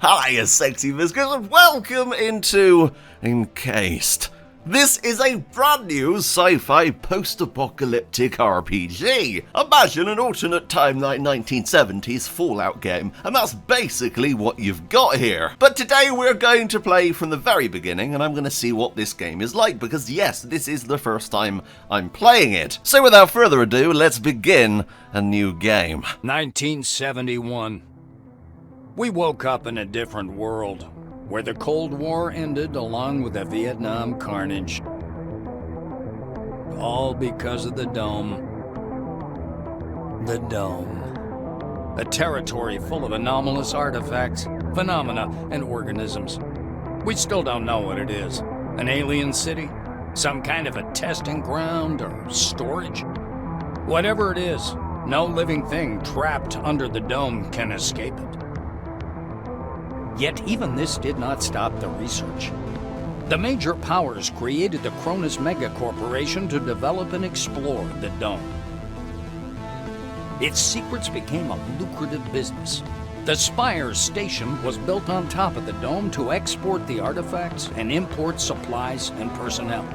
Hiya, sexy biscuits, and welcome into Encased. This is a brand new sci-fi post-apocalyptic RPG. Imagine an alternate timeline 1970s Fallout game, and that's basically what you've got here. But today we're going to play from the very beginning, and I'm going to see what this game is like, because yes, this is the first time I'm playing it. So without further ado, let's begin a new game. 1971. We woke up in a different world, where the Cold War ended along with the Vietnam carnage. All because of the Dome. The Dome. A territory full of anomalous artifacts, phenomena, and organisms. We still don't know what it is. An alien city? Some kind of a testing ground or storage? Whatever it is, no living thing trapped under the Dome can escape it. Yet even this did not stop the research. The major powers created the Cronus Megacorporation to develop and explore the Dome. Its secrets became a lucrative business. The Spire station was built on top of the Dome to export the artifacts and import supplies and personnel.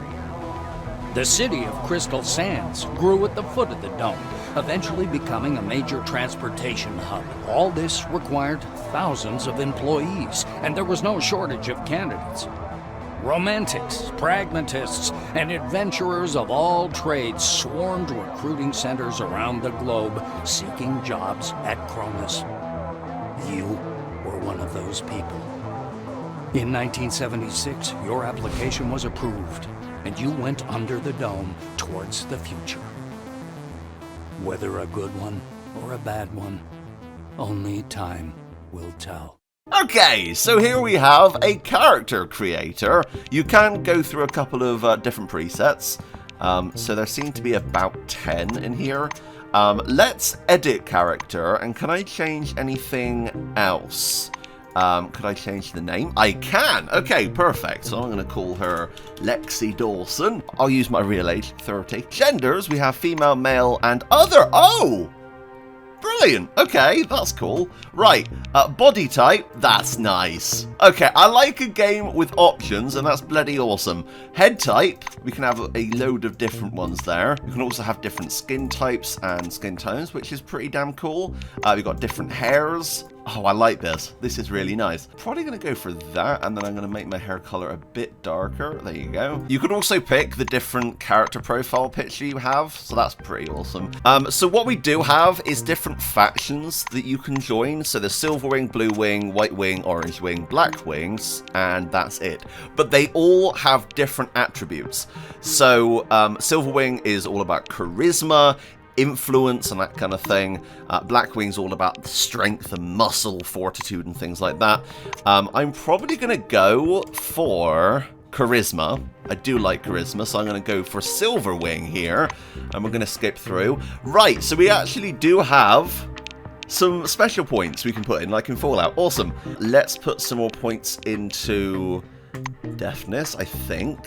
The city of Crystal Sands grew at the foot of the Dome, eventually becoming a major transportation hub. All this required thousands of employees, and there was no shortage of candidates. Romantics, pragmatists, and adventurers of all trades swarmed recruiting centers around the globe, seeking jobs at Cronus. You were one of those people. In 1976, your application was approved, and you went under the Dome towards the future. Whether a good one or a bad one, only time will tell. Okay, so here we have a character creator. You can go through a couple of different presets. So there seem to be about 10 in here. Let's edit character, and can I change anything else? Could I change the name? I can! Okay, perfect. So I'm going to call her Lexi Dawson. I'll use my real age, 30. Genders, we have female, male, and other. Oh! Brilliant. Okay, that's cool. Right, body type, that's nice. Okay, I like a game with options, and that's bloody awesome. Head type, we can have a load of different ones there. You can also have different skin types and skin tones, which is pretty damn cool. We've got different hairs. Oh, I like this. This is really nice. Probably going to go for that, and then I'm going to make my hair color a bit darker. There you go. You could also pick the different character profile picture you have, so that's pretty awesome. So what we do have is different factions that you can join. So there's Silver Wing, Blue Wing, White Wing, Orange Wing, Black Wings, and that's it. But they all have different attributes. So Silver Wing is all about charisma, influence and that kind of thing. Black Wing's all about strength and muscle, fortitude and things like that. I'm probably going to go for charisma. I do like charisma, so I'm going to go for Silver Wing here, and we're going to skip through. Right, so we actually do have some special points we can put in, like in Fallout. Awesome. Let's put some more points into deafness, I think.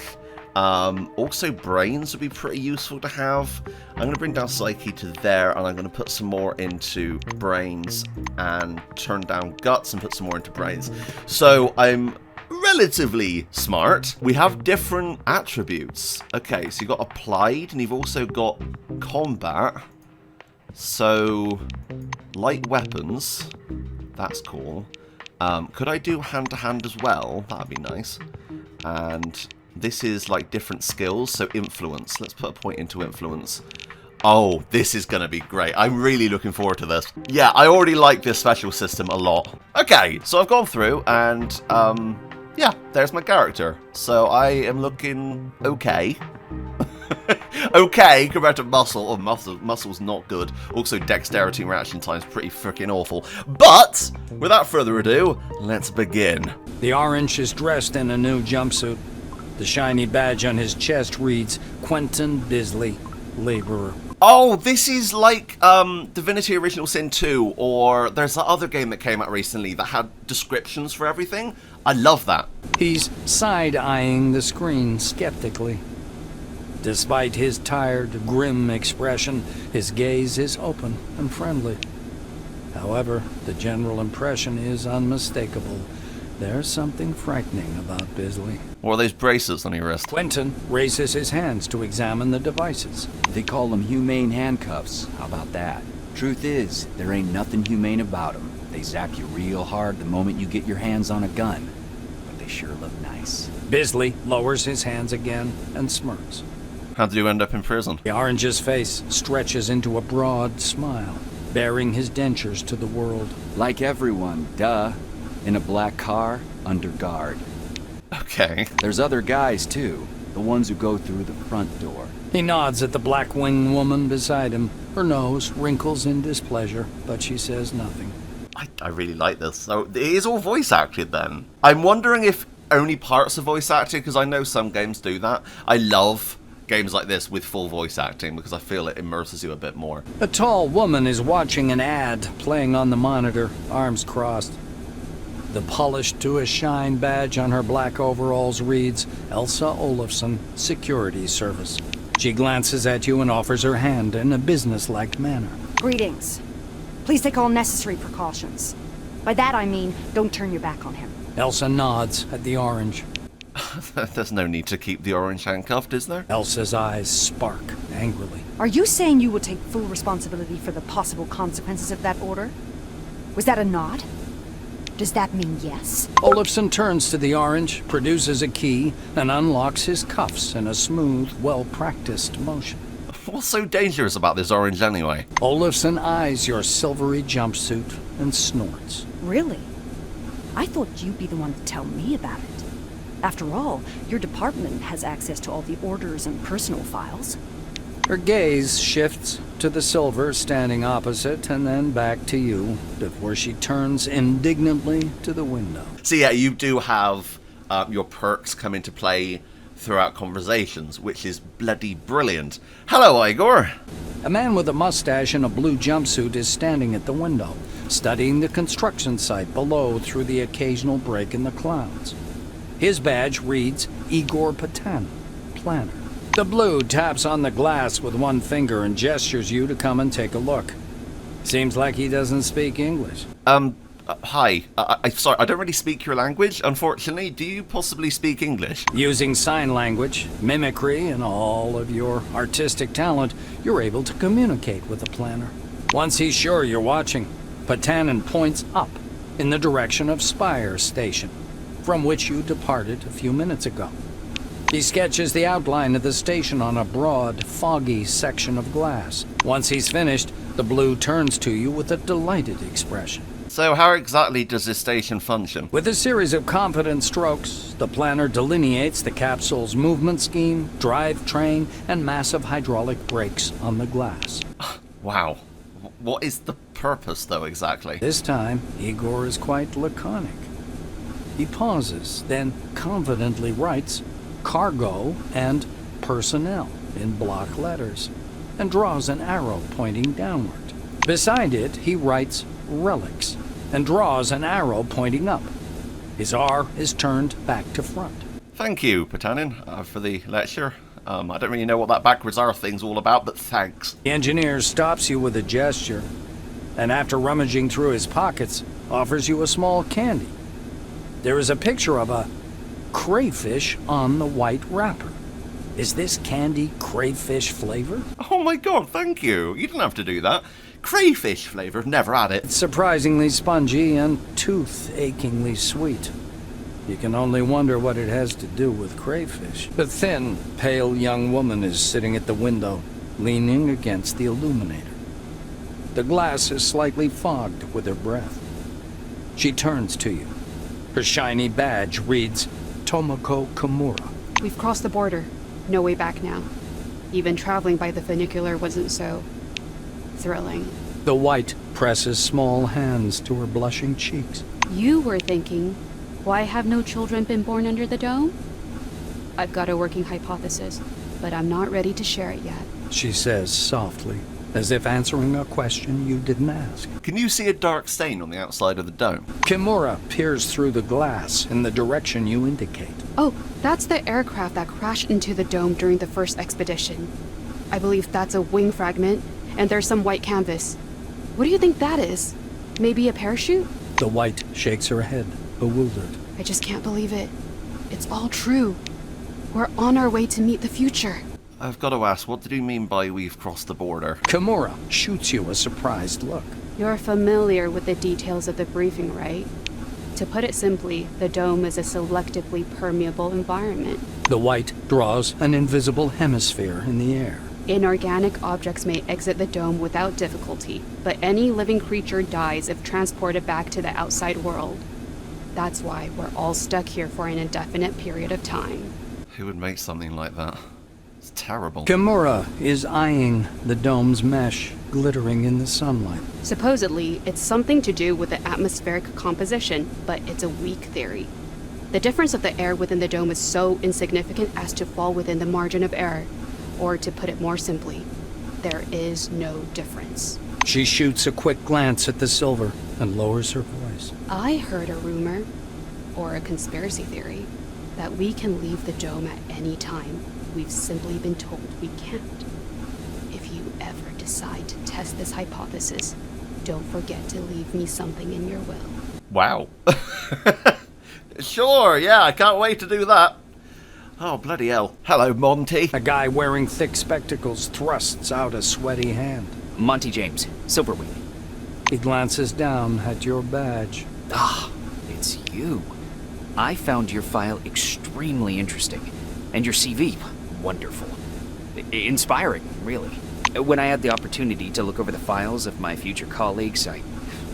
Also brains would be pretty useful to have. I'm going to bring down psyche to there, and I'm going to put some more into brains and turn down guts and put some more into brains. So I'm relatively smart. We have different attributes. Okay, so you've got applied, and you've also got combat. So light weapons, that's cool. Could I do hand-to-hand as well? That'd be nice. And this is like different skills, so influence. Let's put a point into influence. Oh, this is going to be great. I'm really looking forward to this. Yeah, I already like this special system a lot. Okay, so I've gone through and, yeah, there's my character. So I am looking okay. Okay, compared to muscle. Oh, muscle's not good. Also, dexterity and reaction time's pretty freaking awful. But, without further ado, let's begin. The Orange is dressed in a new jumpsuit. The shiny badge on his chest reads, Quentin Bisley, Laborer. Oh, this is like Divinity Original Sin 2, or there's that other game that came out recently that had descriptions for everything. I love that. He's side-eyeing the screen skeptically. Despite his tired, grim expression, his gaze is open and friendly. However, the general impression is unmistakable. There's something frightening about Bisley. What are those bracelets on your wrist? Quentin raises his hands to examine the devices. They call them humane handcuffs. How about that? Truth is, there ain't nothing humane about them. They zap you real hard the moment you get your hands on a gun. But they sure look nice. Bisley lowers his hands again and smirks. How did you end up in prison? The orange's face stretches into a broad smile, baring his dentures to the world. Like everyone, duh. In a black car, under guard. Okay. There's other guys, too. The ones who go through the front door. He nods at the black-winged woman beside him. Her nose wrinkles in displeasure, but she says nothing. I really like this. So it is all voice acted then. I'm wondering if only parts are voice acted, because I know some games do that. I love games like this with full voice acting because I feel it immerses you a bit more. A tall woman is watching an ad playing on the monitor, arms crossed. The polished to a shine badge on her black overalls reads, Elsa Olafson, Security Service. She glances at you and offers her hand in a businesslike manner. Greetings. Please take all necessary precautions. By that I mean, don't turn your back on him. Elsa nods at the orange. There's no need to keep the orange handcuffed, is there? Elsa's eyes spark angrily. Are you saying you will take full responsibility for the possible consequences of that order? Was that a nod? Does that mean yes? Olafson turns to the orange, produces a key, and unlocks his cuffs in a smooth, well-practiced motion. What's so dangerous about this orange anyway? Olafson eyes your silvery jumpsuit and snorts. Really? I thought you'd be the one to tell me about it. After all, your department has access to all the orders and personal files. Her gaze shifts to the silver standing opposite and then back to you before she turns indignantly to the window. So yeah, you do have your perks come into play throughout conversations, which is bloody brilliant. Hello, Igor. A man with a mustache and a blue jumpsuit is standing at the window, studying the construction site below through the occasional break in the clouds. His badge reads Igor Patan, planner. The blue taps on the glass with one finger and gestures you to come and take a look. Seems like he doesn't speak English. Hi. I'm sorry, I don't really speak your language, unfortunately. Do you possibly speak English? Using sign language, mimicry, and all of your artistic talent, you're able to communicate with the planner. Once he's sure you're watching, Patanin points up in the direction of Spire Station, from which you departed a few minutes ago. He sketches the outline of the station on a broad, foggy section of glass. Once he's finished, the blue turns to you with a delighted expression. So how exactly does this station function? With a series of confident strokes, the planner delineates the capsule's movement scheme, drivetrain, and massive hydraulic brakes on the glass. Wow. What is the purpose, though, exactly? This time, Igor is quite laconic. He pauses, then confidently writes cargo and personnel in block letters, and draws an arrow pointing downward. Beside it, he writes relics, and draws an arrow pointing up. His R is turned back to front. Thank you, Patanin, for the lecture. I don't really know what that backwards R thing's all about, but thanks. The engineer stops you with a gesture, and after rummaging through his pockets, offers you a small candy. There is a picture of a crayfish on the white wrapper. Is this candy crayfish flavor? Oh my god, thank you. You didn't have to do that. Crayfish flavor, I've never had it. It's surprisingly spongy and tooth-achingly sweet. You can only wonder what it has to do with crayfish. The thin, pale young woman is sitting at the window, leaning against the illuminator. The glass is slightly fogged with her breath. She turns to you. Her shiny badge reads Tomoko Kimura. We've crossed the border. No way back now. Even traveling by the funicular wasn't so thrilling. The white presses small hands to her blushing cheeks. You were thinking, why have no children been born under the dome? I've got a working hypothesis, but I'm not ready to share it yet. She says softly, as if answering a question you didn't ask. Can you see a dark stain on the outside of the dome? Kimura peers through the glass in the direction you indicate. Oh, that's the aircraft that crashed into the dome during the first expedition. I believe that's a wing fragment, and there's some white canvas. What do you think that is? Maybe a parachute? The White shakes her head, bewildered. I just can't believe it. It's all true. We're on our way to meet the future. I've got to ask, what did you mean by we've crossed the border? Kimura shoots you a surprised look. You're familiar with the details of the briefing, right? To put it simply, the dome is a selectively permeable environment. The White draws an invisible hemisphere in the air. Inorganic objects may exit the dome without difficulty, but any living creature dies if transported back to the outside world. That's why we're all stuck here for an indefinite period of time. Who would make something like that? It's terrible. Kimura is eyeing the dome's mesh, glittering in the sunlight. Supposedly, it's something to do with the atmospheric composition, but it's a weak theory. The difference of the air within the dome is so insignificant as to fall within the margin of error. Or to put it more simply, there is no difference. She shoots a quick glance at the silver and lowers her voice. I heard a rumor, or a conspiracy theory, that we can leave the dome at any time. We've simply been told we can't. If you ever decide to test this hypothesis, don't forget to leave me something in your will. Wow. Sure, yeah, I can't wait to do that. Oh, bloody hell. Hello, Monty. A guy wearing thick spectacles thrusts out a sweaty hand. Monty James, Silverwing. He glances down at your badge. Ah, it's you. I found your file extremely interesting, and your CV, wonderful. Inspiring, really. When I had the opportunity to look over the files of my future colleagues, I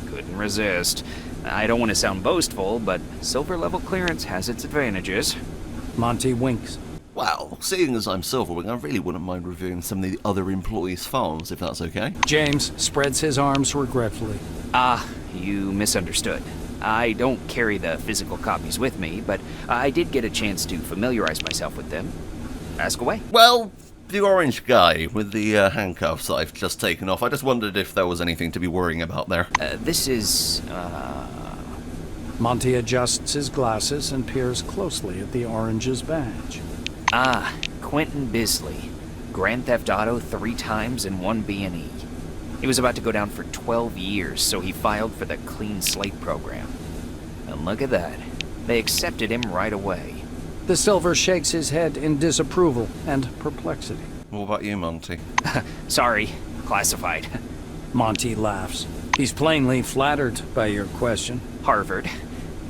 couldn't resist. I don't want to sound boastful, but silver level clearance has its advantages. Monty winks. Well, seeing as I'm Silverwing, I really wouldn't mind reviewing some of the other employees' files, if that's okay. James spreads his arms regretfully. You misunderstood. I don't carry the physical copies with me, but I did get a chance to familiarize myself with them. Ask away. Well, the orange guy with the handcuffs that I've just taken off, I just wondered if there was anything to be worrying about there. This is, Monty adjusts his glasses and peers closely at the orange's badge. Quentin Bisley. Grand Theft Auto 3 times and 1 B&E. He was about to go down for 12 years, so he filed for the Clean Slate program. And look at that. They accepted him right away. The silver shakes his head in disapproval and perplexity. What about you, Monty? Sorry, classified. Monty laughs. He's plainly flattered by your question. Harvard.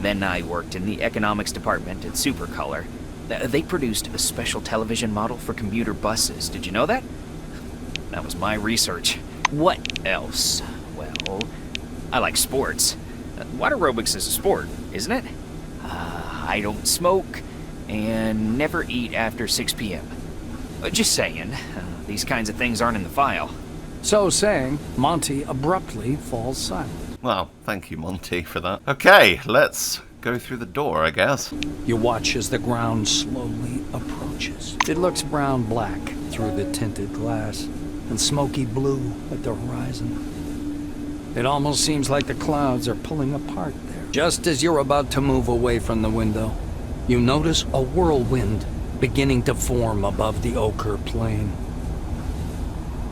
Then I worked in the economics department at Supercolor. They produced a special television model for commuter buses. Did you know that? That was my research. What else? Well, I like sports. Water aerobics is a sport, isn't it? I don't smoke and never eat after 6 p.m. Just saying, these kinds of things aren't in the file. So saying, Monty abruptly falls silent. Well, thank you, Monty, for that. Okay, let's go through the door, I guess. You watch as the ground slowly approaches. It looks brown-black through the tinted glass and smoky blue at the horizon. It almost seems like the clouds are pulling apart there. Just as you're about to move away from the window, you notice a whirlwind beginning to form above the ochre plain.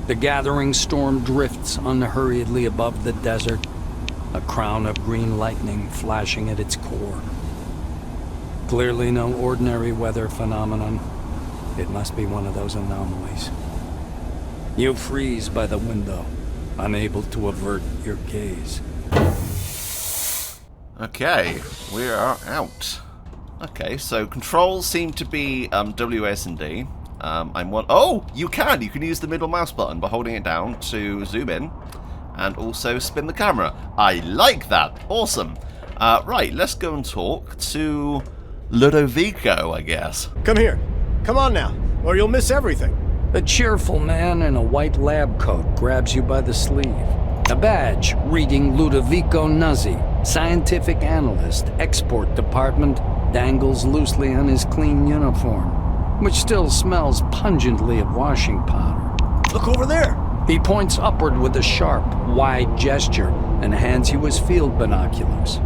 The gathering storm drifts unhurriedly above the desert, a crown of green lightning flashing at its core. Clearly no ordinary weather phenomenon. It must be one of those anomalies. You freeze by the window, unable to avert your gaze. Okay, we are out. Okay, so controls seem to be WSD. Oh, you can use the middle mouse button by holding it down to zoom in and also spin the camera. I like that. Awesome. Right, let's go and talk to Ludovico, I guess. Come here. Come on now, or you'll miss everything. A cheerful man in a white lab coat grabs you by the sleeve. A badge reading Ludovico Nuzzi, scientific analyst, export department, dangles loosely on his clean uniform, which still smells pungently of washing powder. Look over there. He points upward with a sharp, wide gesture and hands you his field binoculars.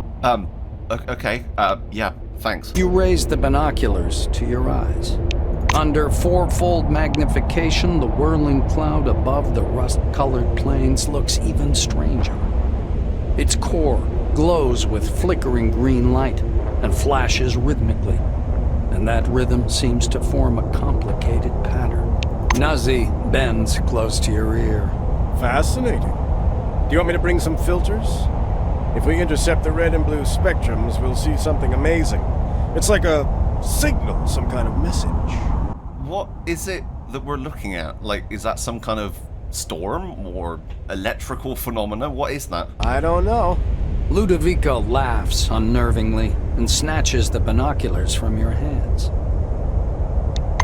Okay, yeah, thanks. You raise the binoculars to your eyes. Under fourfold magnification, the whirling cloud above the rust-colored plains looks even stranger. Its core glows with flickering green light and flashes rhythmically, and that rhythm seems to form a complicated pattern. Nazi bends close to your ear. Fascinating. Do you want me to bring some filters? If we intercept the red and blue spectrums, we'll see something amazing. It's like a signal, some kind of message. What is it that we're looking at? Like, is that some kind of storm or electrical phenomena? What is that? I don't know. Ludovico laughs unnervingly and snatches the binoculars from your hands.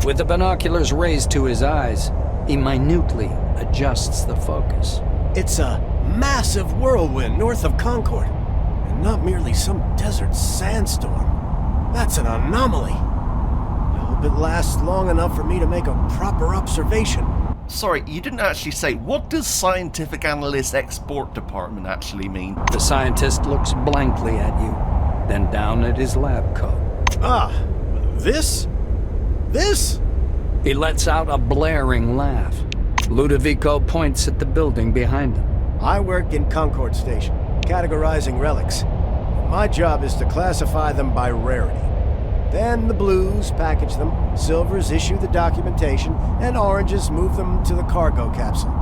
With the binoculars raised to his eyes, he minutely adjusts the focus. It's a massive whirlwind north of Concord, and not merely some desert sandstorm. That's an anomaly. I hope it lasts long enough for me to make a proper observation. Sorry, you didn't actually say, what does Scientific Analyst Export Department actually mean? The scientist looks blankly at you, then down at his lab coat. Ah, this? This? He lets out a blaring laugh. Ludovico points at the building behind him. I work in Concord Station, categorizing relics. My job is to classify them by rarity. Then the blues package them, silvers issue the documentation, and oranges move them to the cargo capsule.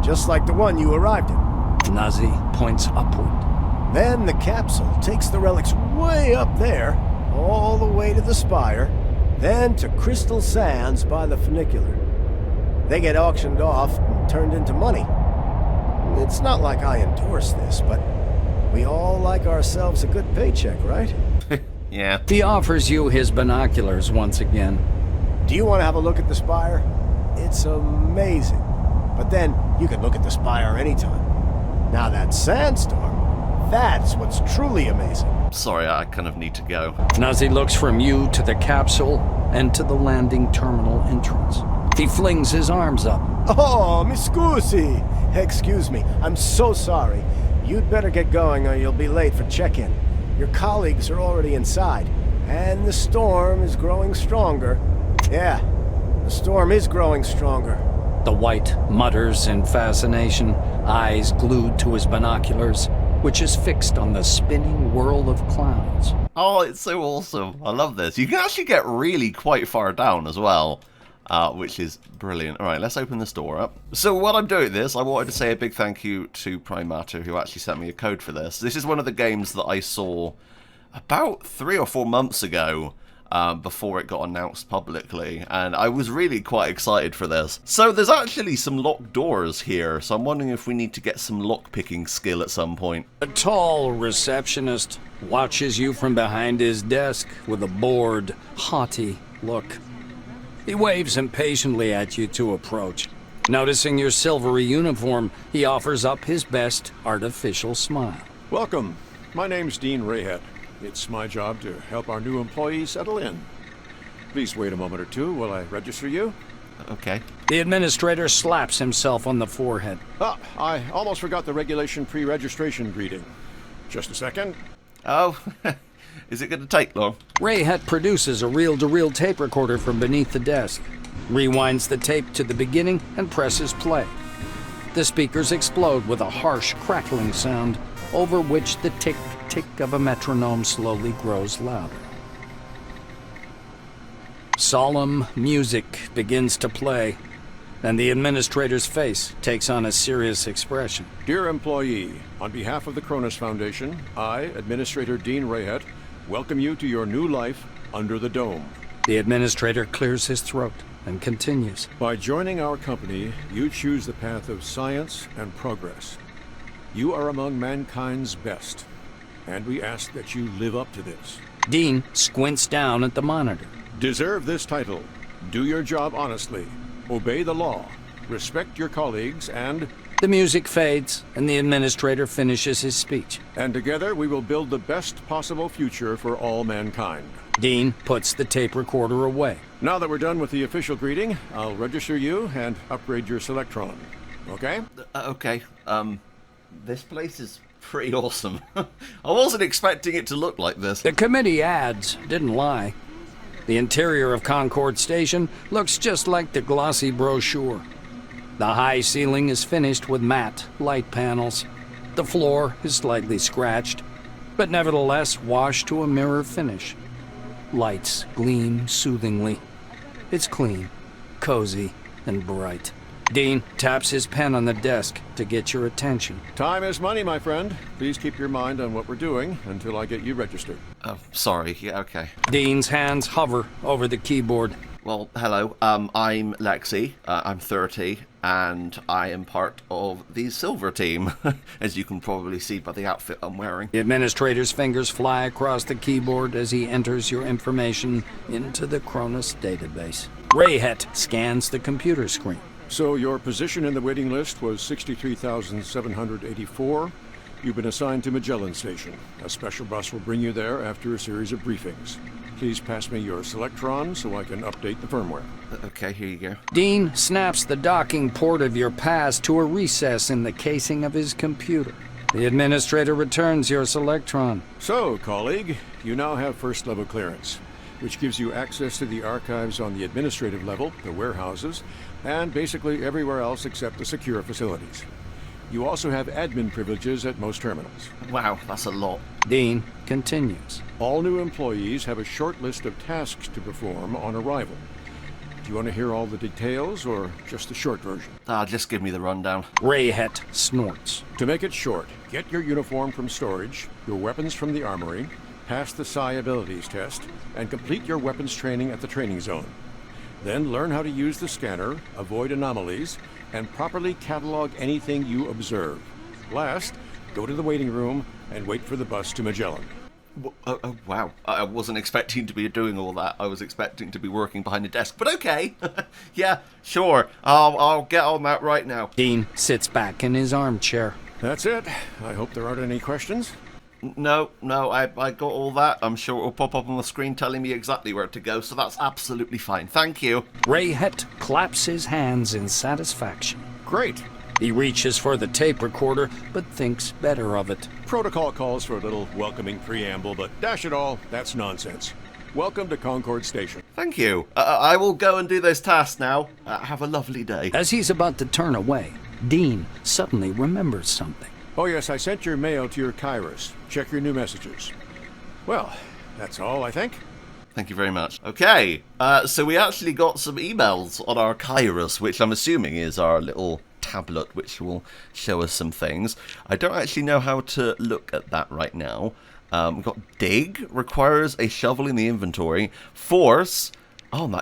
Just like the one you arrived in. Nazi points upward. Then the capsule takes the relics way up there, all the way to the spire, then to Crystal Sands by the funicular. They get auctioned off and turned into money. It's not like I endorse this, but we all like ourselves a good paycheck, right? Yeah. He offers you his binoculars once again. Do you want to have a look at the spire? It's amazing. But then you can look at the spire anytime. Now that sandstorm, that's what's truly amazing. Sorry, I kind of need to go. Nazi looks from you to the capsule and to the landing terminal entrance. He flings his arms up. Oh, mi scusi. Excuse me, I'm so sorry. You'd better get going or you'll be late for check-in. Your colleagues are already inside, and the storm is growing stronger. Yeah, the storm is growing stronger. The White mutters in fascination, eyes glued to his binoculars, which is fixed on the spinning whirl of clouds. Oh, it's so awesome. I love this. You can actually get really quite far down as well, which is brilliant. All right, let's open this door up. So while I'm doing this, I wanted to say a big thank you to Prime Matter, who actually sent me a code for this. This is one of the games that I saw about 3 or 4 months ago, before it got announced publicly, and I was really quite excited for this. So there's actually some locked doors here, so I'm wondering if we need to get some lock-picking skill at some point. A tall receptionist watches you from behind his desk with a bored, haughty look. He waves impatiently at you to approach. Noticing your silvery uniform, he offers up his best artificial smile. Welcome. My name's Dean Rayhead. It's my job to help our new employees settle in. Please wait a moment or two while I register you. Okay. The administrator slaps himself on the forehead. Ah, I almost forgot the regulation pre-registration greeting. Just a second. Oh, is it going to take long? Rayhead produces a reel-to-reel tape recorder from beneath the desk, rewinds the tape to the beginning, and presses play. The speakers explode with a harsh, crackling sound, over which the tick-tick of a metronome slowly grows louder. Solemn music begins to play, and the administrator's face takes on a serious expression. Dear employee, on behalf of the Cronus Foundation, I, Administrator Dean Rayhead, welcome you to your new life under the dome. The administrator clears his throat and continues. By joining our company, you choose the path of science and progress. You are among mankind's best, and we ask that you live up to this. Dean squints down at the monitor. Deserve this title. Do your job honestly. Obey the law. Respect your colleagues and... The music fades, and the administrator finishes his speech. And together we will build the best possible future for all mankind. Dean puts the tape recorder away. Now that we're done with the official greeting, I'll register you and upgrade your Selectron. Okay? Okay. This place is pretty awesome. I wasn't expecting it to look like this. The committee ads didn't lie. The interior of Concord Station looks just like the glossy brochure. The high ceiling is finished with matte light panels. The floor is slightly scratched, but nevertheless washed to a mirror finish. Lights gleam soothingly. It's clean, cozy, and bright. Dean taps his pen on the desk to get your attention. Time is money, my friend. Please keep your mind on what we're doing until I get you registered. Oh, sorry. Yeah, okay. Dean's hands hover over the keyboard. Well, hello. I'm Lexi. I'm 30, and I am part of the Silver Team, as you can probably see by the outfit I'm wearing. The administrator's fingers fly across the keyboard as he enters your information into the Cronus database. Rayhet scans the computer screen. So your position in the waiting list was 63,784. You've been assigned to Magellan Station. A special bus will bring you there after a series of briefings. Please pass me your Selectron so I can update the firmware. Okay, here you go. Dean snaps the docking port of your pass to a recess in the casing of his computer. The administrator returns your Selectron. So, colleague, you now have first-level clearance, which gives you access to the archives on the administrative level, the warehouses, and basically everywhere else except the secure facilities. You also have admin privileges at most terminals. Wow, that's a lot. Dean continues. All new employees have a short list of tasks to perform on arrival. Do you want to hear all the details or just the short version? Just give me the rundown. Rayhet snorts. To make it short, get your uniform from storage, your weapons from the armory, pass the Psi abilities test, and complete your weapons training at the training zone. Then learn how to use the scanner, avoid anomalies, and properly catalog anything you observe. Last, go to the waiting room and wait for the bus to Magellan. Oh, wow. I wasn't expecting to be doing all that. I was expecting to be working behind a desk, but okay. Yeah, sure. I'll get on that right now. Dean sits back in his armchair. That's it. I hope there aren't any questions. No, I got all that. I'm sure it'll pop up on the screen telling me exactly where to go, so that's absolutely fine. Thank you. Rayhet claps his hands in satisfaction. Great. He reaches for the tape recorder, but thinks better of it. Protocol calls for a little welcoming preamble, but dash it all, that's nonsense. Welcome to Concord Station. Thank you. I will go and do those tasks now. Have a lovely day. As he's about to turn away, Dean suddenly remembers something. Oh yes, I sent your mail to your Kairos. Check your new messages. Well, that's all, I think. Thank you very much. Okay, so we actually got some emails on our Kairos, which I'm assuming is our little tablet, which will show us some things. I don't actually know how to look at that right now. We've got dig, requires a shovel in the inventory. Force,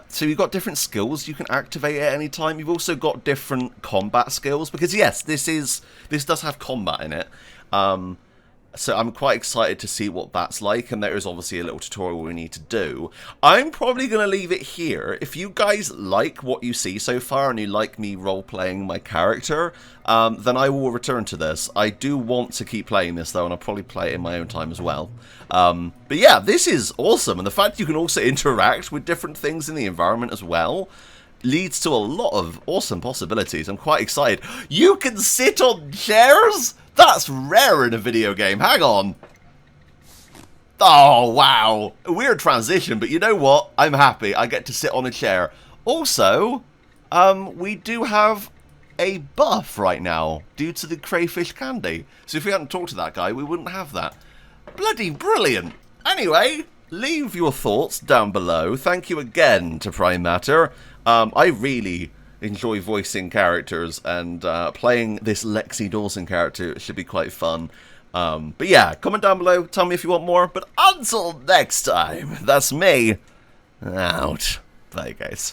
so you've got different skills you can activate at any time. You've also got different combat skills, because yes, this does have combat in it. So I'm quite excited to see what that's like, and there is obviously a little tutorial we need to do. I'm probably going to leave it here. If you guys like what you see so far, and you like me role-playing my character, then I will return to this. I do want to keep playing this, though, and I'll probably play it in my own time as well. But yeah, this is awesome, and the fact you can also interact with different things in the environment as well leads to a lot of awesome possibilities. I'm quite excited. You can sit on chairs? That's rare in a video game. Hang on. Oh, wow. A weird transition, but you know what? I'm happy. I get to sit on a chair. Also, we do have a buff right now due to the crayfish candy. So if we hadn't talked to that guy, we wouldn't have that. Bloody brilliant. Anyway, leave your thoughts down below. Thank you again to Prime Matter. I really enjoy voicing characters, and playing this Lexi Dawson character should be quite fun. But yeah, comment down below, tell me if you want more. But until next time, that's me, out. Bye, guys.